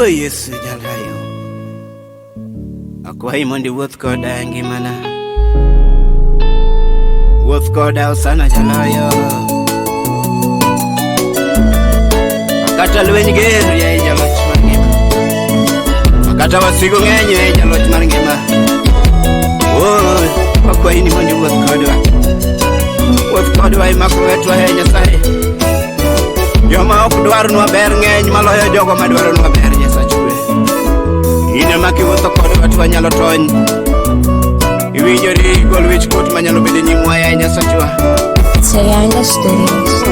Oh Yesu jalayo akwai mondi wuoth koda ngimana wuoth koda osana jalayo kata lweny ger ya jaloch mar ngima kata wasigo ng'eny ya jaloch mar ngima oh akwai ni mondi wuoth kodwa imako wetwa he Nyasaye joma ok dwarnwa ber ng'eny maloyo jogo madwaronwa ber Nyasachwe ine makiwuotho kodwa twanyalo tony iwinjori gol wich kuot manyalo bedo nyimwa ya Nyasachwa Sayanga Studios.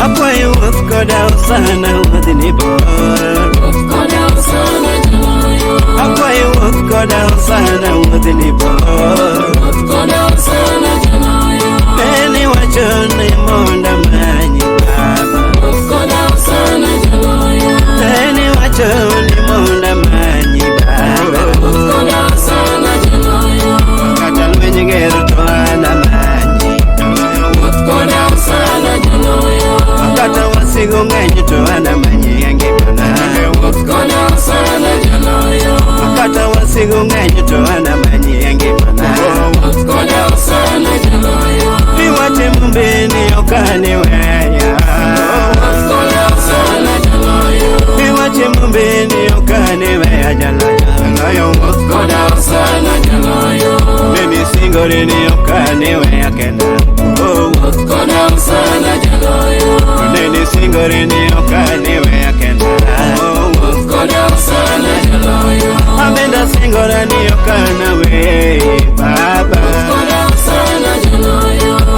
Akwayo wuoth koda osana wuodhi ni bor akwayo wuoth koda osana wuodhi ni bor Beni wacho ni monda manyi baba Beni wacho ni monda manyi baba Kata lweny ger to ana manyi Kata wasigo ng'eny to ana manyi ngimana Kata wasigo ng'eny to ana manyi ngimana Niwache mumbeni okane weya Niwache mumbeni okane weya jalayo Neni singore ni okane weya kenda Neni singore ni okane weya kenda Amenda singora ni okana we baba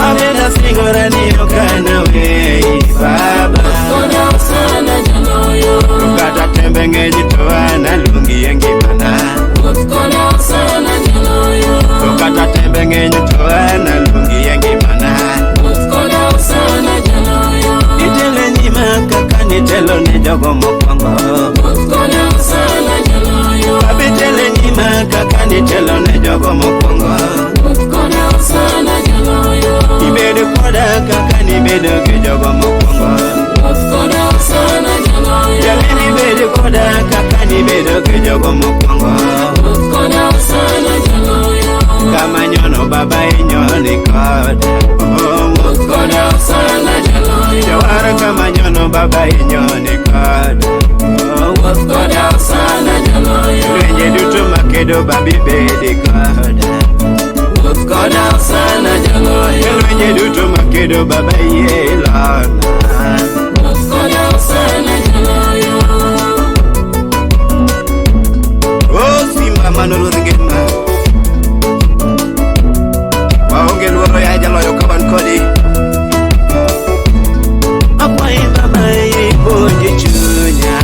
Amenda singora ni okana we baba Kata tembe ng'eny to ana lungi ngimana Kata tembe ng'eny to ana lungi ngimana Itele nyima kaka nitelo ne jogo mokwongo Abitele nyima kaka nitelo ne jogo mokwongo Ibedo koda kaka nibedo gi jogo mokwongo Jalini bedo koda kaka nibedo gi jogo mokwongo Kama nyono baba inyoni koda Jawara kama nyono baba inyoni koda Lwenje duto makedo babi bedi koda Lwenje duto makedo baba yelona Oh simba manuruth ngima Waonge luoro ya jaloyo kawan kodi Akwayi baba ipuonji chunya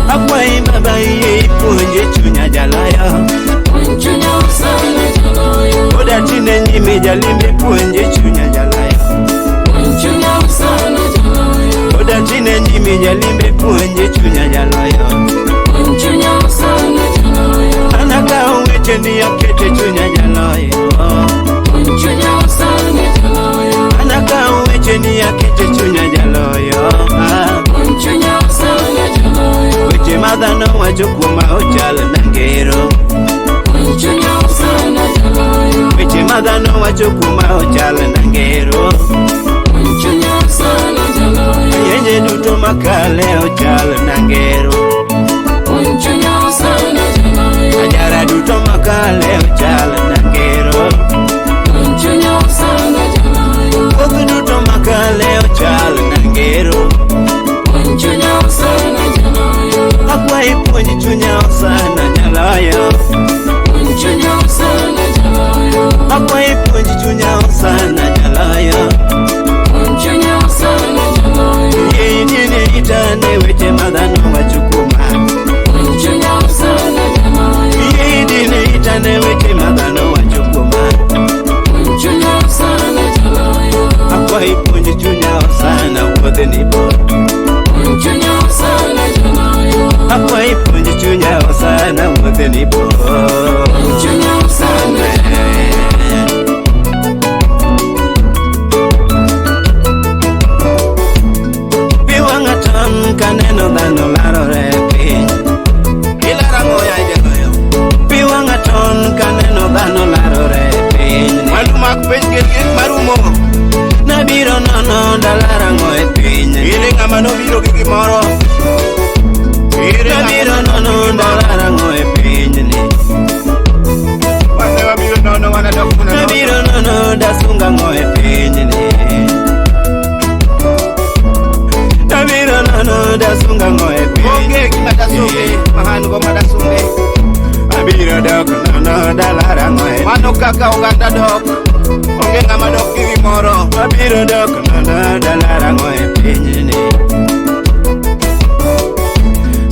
Akwayi baba ipuonji chunya jaloyo Oda tine nyime jalimbe puonji chunya jaloyo Oda tine nyime jalimbe puonji chunya jaloyo Anaka weche ni akete chunya jaloyo Anaka weche ni akete chunya jaloyo Weche madhano wacho kuoma ochal nangero Weche madhano wacho kuoma ochal nangero Yenye duto makale ochal nangero Ajara duto makale ochal nangero Wuoth duto makale ochal nangero Akwayi puonji chunya osana jaloyo Akwayi puonji chunya osana jaloyo Yinine itane weche madhano wacho kuoma Yinine itane weche madhano wacho kuoma Akwayi puonji chunya osana wuodhi ni bor Akwayi puonji chunya osana wuodhi ni bor Abiro dok nono dalara ng'wen. Mano kaka oganda dok, onge ng'ama dok gi gimoro. Abiro dok nono dalara ng'wen pinyni.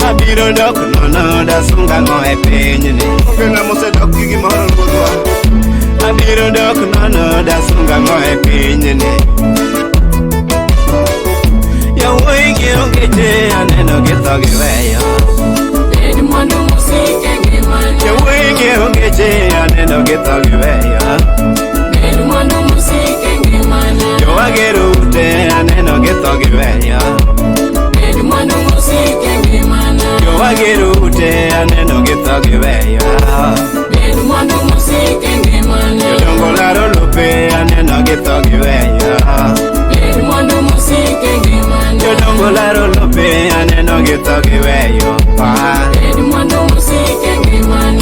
Abiro dok nono dasunga ng'wen pinyni. Onge ng'ama osedok gi gimoro ruodhwa. Abiro dok nono dasunga ng'wen pinyni. Yawuoyi gi ongeche aneno githo giweyo. Yawuoyi gi ongeche aneno githo giweyo. Jowagero ute aneno githo giweyo. Jowagero ute aneno githo giweyo. Jodongo laro lope aneno githo giweyo. Jodongo laro lope aneno githo giweyo.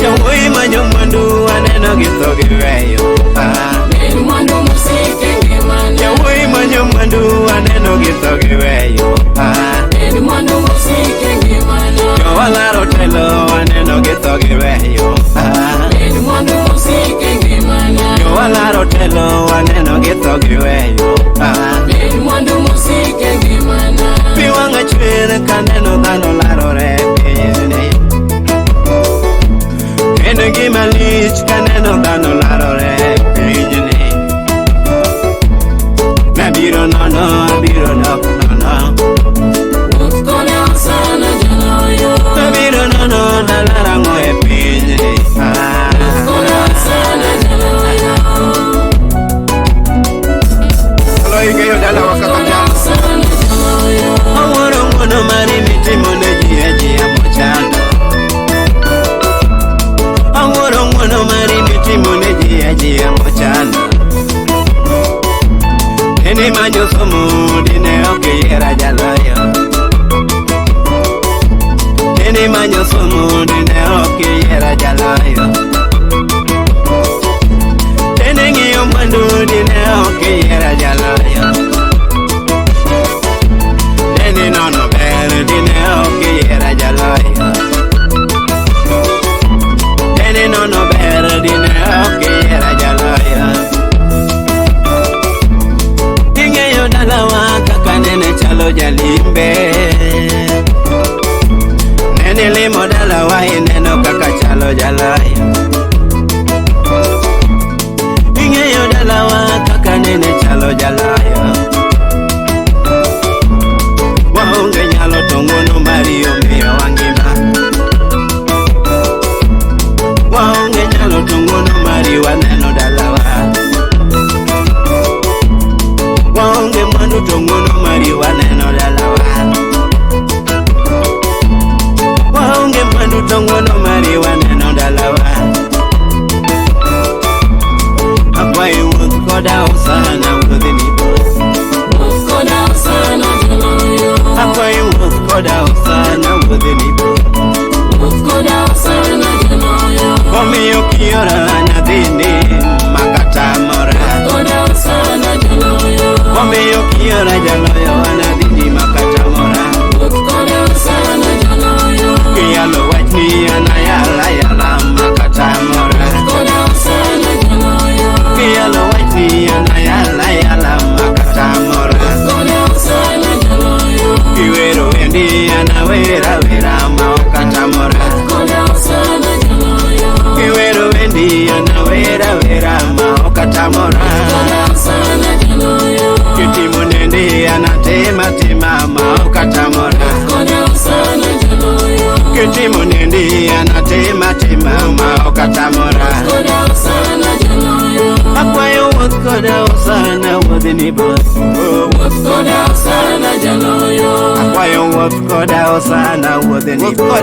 Yawuoyi manyo mwandu aneno githo giweyo. Yawuoyi manyo mwandu aneno githo giweyo. Jowalaro telo aneno githo giweyo. Jowalaro telo aneno githo giweyo. Pi wang'a chwer kaneno dhano larore pinyni. Kendo gima lich kaneno dhano larore pinyni. Nabiro nono, abiro dok nono. Nabiro nono dalara ng'wen pinyni. Aloyi keyo dala wakakata. Awuoro ng'wono mari mitimo ne ji ajiya mochando. Awuoro ng'wono mari mitimo ne ji ajiya mochando. Eni manyo somo dine ok iyiera jaloyo. Eni manyo somo dine ok iyiera jaloyo. Eni ng'iyo mwandu dine ok iyiera jaloyo. Eni nono ber dine ok iyiera jaloyo. Eni nono ber dine ok iyiera jaloyo. Ing'eyo dalawa kaka nene chalo jalimbe. Nene limo dalawa ineno kaka chalo jaloyo. Ing'eyo dalawa kaka nene chalo jaloyo. Waonge nyalo to ng'wono mari omiyo wangima. Waonge nyalo to ng'wono mari waneno dalawa. Waonge mwandu to ng'wono mari waneno dalawa. Waonge mwandu to ng'wono mari waneno dalawa. Akwayi wuoth koda osana wuodhni bor. Akwayi wuoth koda osana wuodhni bor. Omiyo kiora nyathini makata mora. Omiyo kiora jaloyo nyathini makata mora. Kiyalo wachni anayala yala makata mora. Kiyalo wachni anayala yala makata mora. Kiwero wendi anawera wera makata mora. Kiwero wendi anawera wera makata mora. Kitimo nende anatema tema makata mora. Kitimo nende anatema tema makata mora. Akwayo wuoth koda osana wuodhni bor. Akwayo wuoth koda osana wuodhni bor.